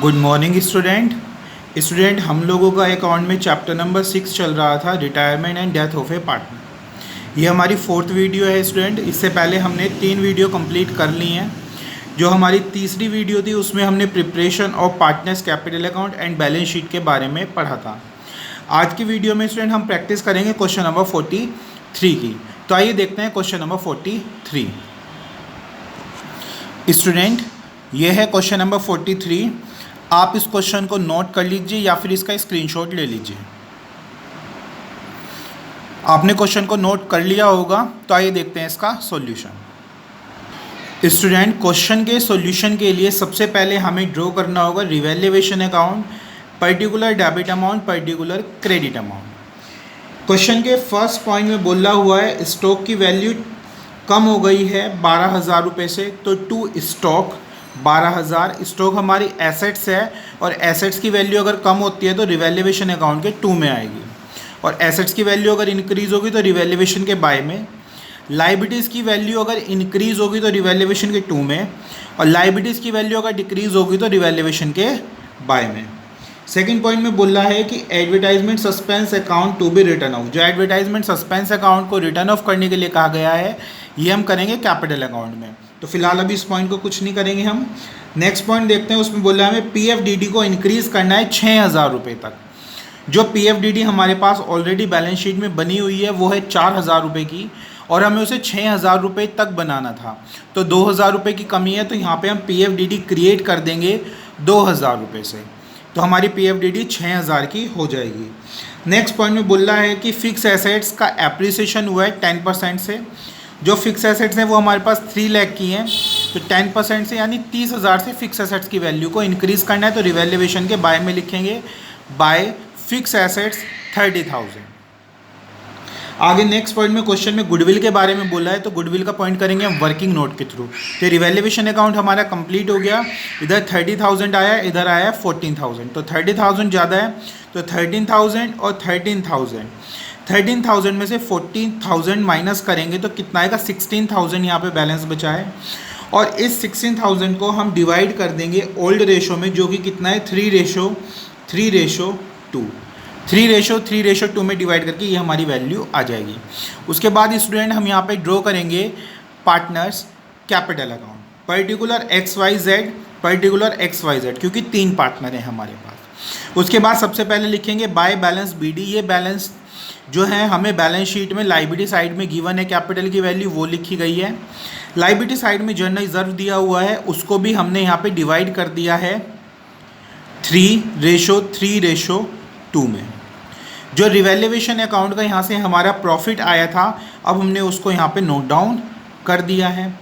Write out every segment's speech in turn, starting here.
Good morning student हम लोगों का अकाउंट में चैप्टर नंबर 6 चल रहा था, retirement and death of A partner. ये हमारी 4th वीडियो है स्टूडेंट। इससे पहले हमने 3 वीडियो कंप्लीट कर ली हैं। जो हमारी तीसरी वीडियो थी उसमें हमने preparation of partners capital account and balance sheet के बारे में पढ़ा था। आज की वीडियो में स्टूडेंट हम प्रैक्टिस करेंगे क्वेश्चन नंबर 43 की। तो आइए देखते हैं क्वेश्चन नंबर 43। स्टूडेंट ये है क्वेश्चन नंबर 43। आप इस क्वेश्चन को नोट कर लीजिए या फिर इसका स्क्रीनशॉट ले लीजिए। आपने क्वेश्चन को नोट कर लिया होगा, तो आइए देखते हैं इसका सॉल्यूशन। स्टूडेंट क्वेश्चन के सॉल्यूशन के लिए सबसे पहले हमें ड्रॉ करना होगा revaluation account, particular debit amount, particular credit amount. Question के फर्स्ट पॉइंट में बोला हुआ है स्टॉक की वैल्यू कम हो गई है 12,000 रुपये से, तो टू स्टॉक 12,000। स्टॉक हमारी एसेट्स है और एसेट्स की वैल्यू अगर कम होती है तो रिवैल्यूएशन अकाउंट के 2 में आएगी, और एसेट्स की वैल्यू अगर इंक्रीज़ होगी तो रिवैल्यूएशन के बाय में। लाइबिलिटीज़ की वैल्यू अगर इंक्रीज़ होगी तो रिवैल्यूएशन के 2 में, और लाइबिलिटीज़ की वैल्यू अगर डिक्रीज़ होगी तो रिवैल्यूएशन के बाय में। सेकंड पॉइंट में बोला है कि advertisement suspense account to be return off. जो एडवर्टाइजमेंट सस्पेंस अकाउंट को रिटर्न ऑफ करने के लिए कहा गया है, ये हम करेंगे कैपिटल अकाउंट में। तो फिलहाल अभी इस पॉइंट को कुछ नहीं करेंगे हम। नेक्स्ट पॉइंट देखते हैं, उसमें बोला हमें पीएफडीडी को इंक्रीज़ करना है 6,000 रुपये तक। जो पीएफडीडी हमारे पास ऑलरेडी बैलेंस शीट में बनी हुई है वो है 4,000 रुपये की, और हमें उसे 6,000 रुपये तक बनाना था। तो 2,000 रुपये की कमी है, तो यहाँ पे हम पीएफडीडी क्रिएट कर देंगे 2,000 रुपये से, तो हमारी पीएफडीडी 6,000 की हो जाएगी। नेक्स्ट पॉइंट में बोला है कि फिक्स एसेट्स का एप्रिसिएशन हुआ है 10% से। जो फिक्स एसेट्स हैं वो हमारे पास 3 लाख की हैं, तो 10% से यानी 30,000 से फिक्स एसेट्स की वैल्यू को इंक्रीज़ करना है। तो रिवैल्यूएशन के बाय में लिखेंगे बाय फिक्स एसेट्स 30,000। आगे नेक्स्ट पॉइंट में क्वेश्चन में गुडविल के बारे में बोला है, तो गुडविल का पॉइंट करेंगे हम वर्किंग नोट के थ्रू। तो रिवैल्यूएशन अकाउंट हमारा कंप्लीट हो गया। इधर 30,000 आया, इधर आया 14,000, तो 30,000 ज़्यादा है, तो 13,000 और 13,000 में से 14,000 माइनस करेंगे तो कितना आएगा 16,000 यहाँ पे बैलेंस बचा है। और इस 16,000 को हम डिवाइड कर देंगे ओल्ड रेशो में, जो कि कितना है 3:2 में डिवाइड करके ये हमारी वैल्यू आ जाएगी। उसके बाद स्टूडेंट हम यहाँ पे ड्रॉ करेंगे partners capital account, particular XYZ, क्योंकि 3 पार्टनर हैं हमारे पास। उसके बाद सबसे पहले लिखेंगे बाय बैलेंस BD। ये बैलेंस जो है हमें बैलेंस शीट में लाइबिलिटी साइड में गिवन है, कैपिटल की वैल्यू वो लिखी गई है। लाइबिलिटी साइड में जनरल रिजर्व दिया हुआ है, उसको भी हमने यहाँ पे डिवाइड कर दिया है 3:2 में। जो रिवैल्यूएशन अकाउंट का यहाँ से हमारा प्रॉफिट आया था, अब हमने उसको यहाँ पे नोट डाउन कर दिया है।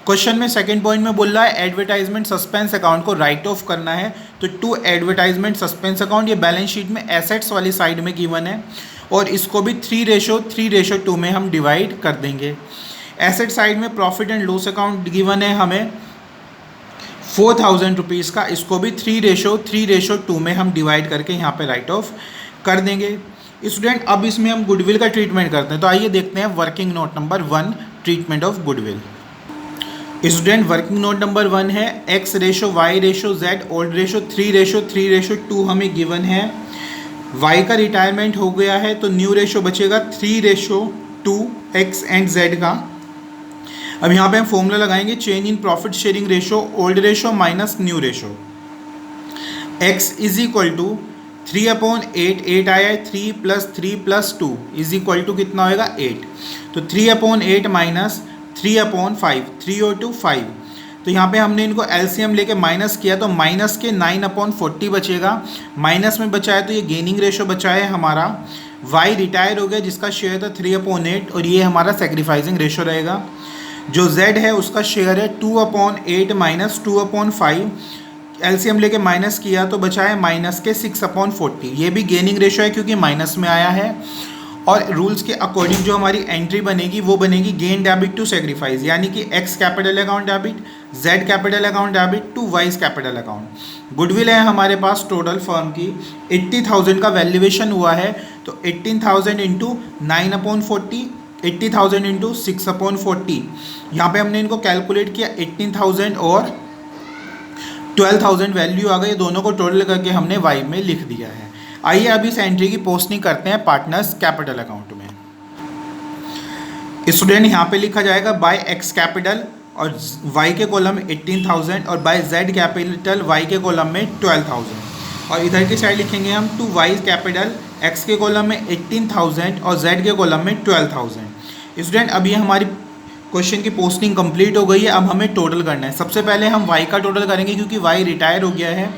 क्वेश्चन में सेकंड पॉइंट में बोल रहा है एडवर्टाइजमेंट सस्पेंस अकाउंट को राइट ऑफ करना है, तो टू एडवर्टाइजमेंट सस्पेंस अकाउंट। ये बैलेंस शीट में एसेट्स वाली साइड में गिवन है, और इसको भी 3:2 में हम डिवाइड कर देंगे। एसेट साइड में profit and loss account given है हमें 4,000 रुपीज़ का, इसको भी 3:2 में हम डिवाइड करके यहाँ पे राइट ऑफ कर देंगे। स्टूडेंट अब इसमें हम गुडविल का ट्रीटमेंट करते हैं, तो आइए देखते हैं working note number 1, treatment of goodwill. Student working note number 1 है X:Y:Z ओल्ड रेशो 3:2 हमें गिवन है। Y का रिटायरमेंट हो गया है, तो न्यू रेशो बचेगा 3:2 X एंड Z का। अब यहाँ पे हम फॉर्मूला लगाएंगे change in profit sharing ratio, old ratio minus new ratio. X = 3/8, 8 आया है, 3 + 3 + 2 = कितना होएगा 8। तो 3/8 माइनस 3/5, 3 और 2 5। तो यहाँ पे हमने इनको एलसीएम लेके माइनस किया, तो माइनस के 9/40 बचेगा। माइनस में बचा है तो ये गेनिंग रेशो बचा है हमारा। वाई रिटायर हो गया जिसका शेयर था 3/8, और ये हमारा सेक्रीफाइसिंग रेशो रहेगा। जो जेड है उसका शेयर है 2/8 माइनस 2/5। एलसीएम लेके माइनस किया तो बचा है माइनस के 6/40। ये भी गेनिंग रेशो है क्योंकि माइनस में आया है। और रूल्स के अकॉर्डिंग जो हमारी एंट्री बनेगी वो बनेगी गेन डेबिट टू सेक्रीफाइस, यानी कि X capital account debit, Z capital account debit to Y capital account. Goodwill है हमारे पास टोटल फर्म की 80,000 का वैल्यूएशन हुआ है, तो 18,000 इंटू 9/40, 80,000 इंटू 6/40। यहाँ पे हमने इनको कैलकुलेट किया 18,000 और 12,000 वैल्यू आ गई, दोनों को टोटल करके हमने वाई में लिख दिया है। आइए अब इस एंट्री की पोस्टिंग करते हैं पार्टनर्स कैपिटल अकाउंट में। स्टूडेंट यहाँ पे लिखा जाएगा बाय एक्स कैपिटल और वाई के कॉलम में 18,000 और बाय जेड कैपिटल वाई के कॉलम में 12,000 और इधर की साइड लिखेंगे हम टू वाई कैपिटल एक्स के कॉलम में 18,000 और जेड के कॉलम में 12,000। स्टूडेंट अभी हमारी क्वेश्चन की पोस्टिंग कंप्लीट हो गई है। अब हमें टोटल करना है। सबसे पहले हम वाई का टोटल करेंगे क्योंकि वाई रिटायर हो गया है।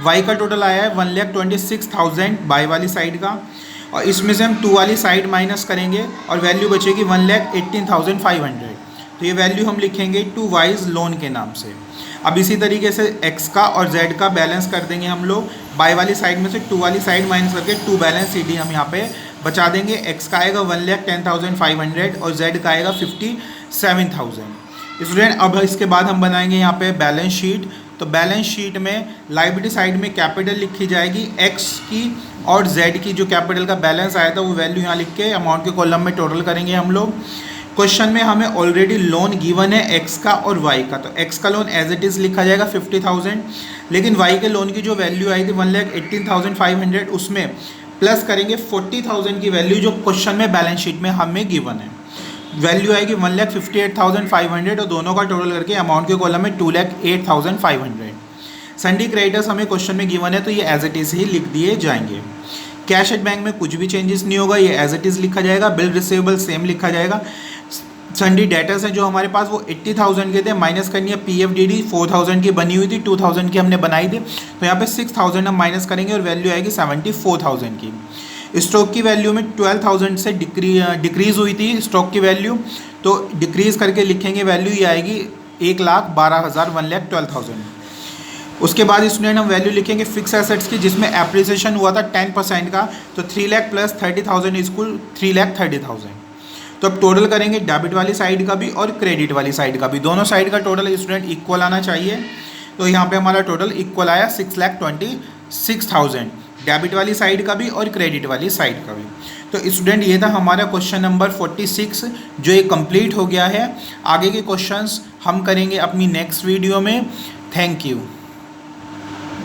वाई का टोटल आया है 1,26,000 बाई वाली साइड का और इसमें से हम टू वाली साइड माइनस करेंगे और वैल्यू बचेगी 1,18,500। तो ये वैल्यू हम लिखेंगे टू वाइज लोन के नाम से। अब इसी तरीके से एक्स का और जेड का बैलेंस कर देंगे हम लोग। बाई वाली साइड में से टू वाली साइड माइनस करके टू बैलेंस सी डी हम यहाँ पे बचा देंगे। एक्स का आएगा 1,10,500 और जेड का आएगा 57,000। स्टूडेंट अब इसके बाद हम बनाएंगे यहाँ पे बैलेंस शीट। तो बैलेंस शीट में लायबिलिटी साइड में कैपिटल लिखी जाएगी एक्स की और जेड की जो कैपिटल का बैलेंस आया था वो वैल्यू यहाँ लिख के अमाउंट के कॉलम में टोटल करेंगे हम लोग। क्वेश्चन में हमें ऑलरेडी लोन गिवन है एक्स का और वाई का, तो एक्स का लोन एज इट इज़ लिखा जाएगा 50,000, लेकिन वाई के लोन की जो वैल्यू आई थी 1,18,500 उसमें प्लस करेंगे 40,000 की वैल्यू जो क्वेश्चन में बैलेंस शीट में हमें गिवन है। वैल्यू आएगी 1,58,500 और दोनों का टोटल करके अमाउंट के कॉलम में 2,08,500। सन्डी क्रेडिटर्स हमें क्वेश्चन में गिवन है तो ये एज इट इज़ ही लिख दिए जाएंगे। कैश एट बैंक में कुछ भी चेंजेस नहीं होगा, ये एज इट इज़ लिखा जाएगा। बिल रिसीवेबल सेम लिखा जाएगा। सन्डी डेटर्स हैं जो हमारे पास वो 80,000 के थे, माइनस करनी है PFDD 4,000 की बनी हुई थी, 2,000 की हमने बनाई थी, तो यहाँ पे 6,000 हम माइनस करेंगे और वैल्यू आएगी 74,000 की। स्टॉक की वैल्यू में 12,000 से डिक्रीज़ हुई थी स्टॉक की वैल्यू, तो डिक्रीज़ करके लिखेंगे वैल्यू ये आएगी 1,12,000 1,12,000। उसके बाद स्टूडेंट हम वैल्यू लिखेंगे फिक्स एसेट्स की जिसमें एप्रिसिएशन हुआ था 10% का, तो 3 लाख प्लस 30,000 इक्वल 3,30,000। तो अब टोटल करेंगे डेबिट वाली साइड का भी और क्रेडिट वाली साइड का भी, दोनों साइड का टोटल स्टूडेंट इक्वल आना चाहिए। तो यहाँ पे हमारा टोटल इक्वल आया 6,26,000 डेबिट वाली साइड का भी और क्रेडिट वाली साइड का भी। तो स्टूडेंट ये था हमारा क्वेश्चन नंबर 46 जो ये कंप्लीट हो गया है। आगे के क्वेश्चंस हम करेंगे अपनी नेक्स्ट वीडियो में। Thank you.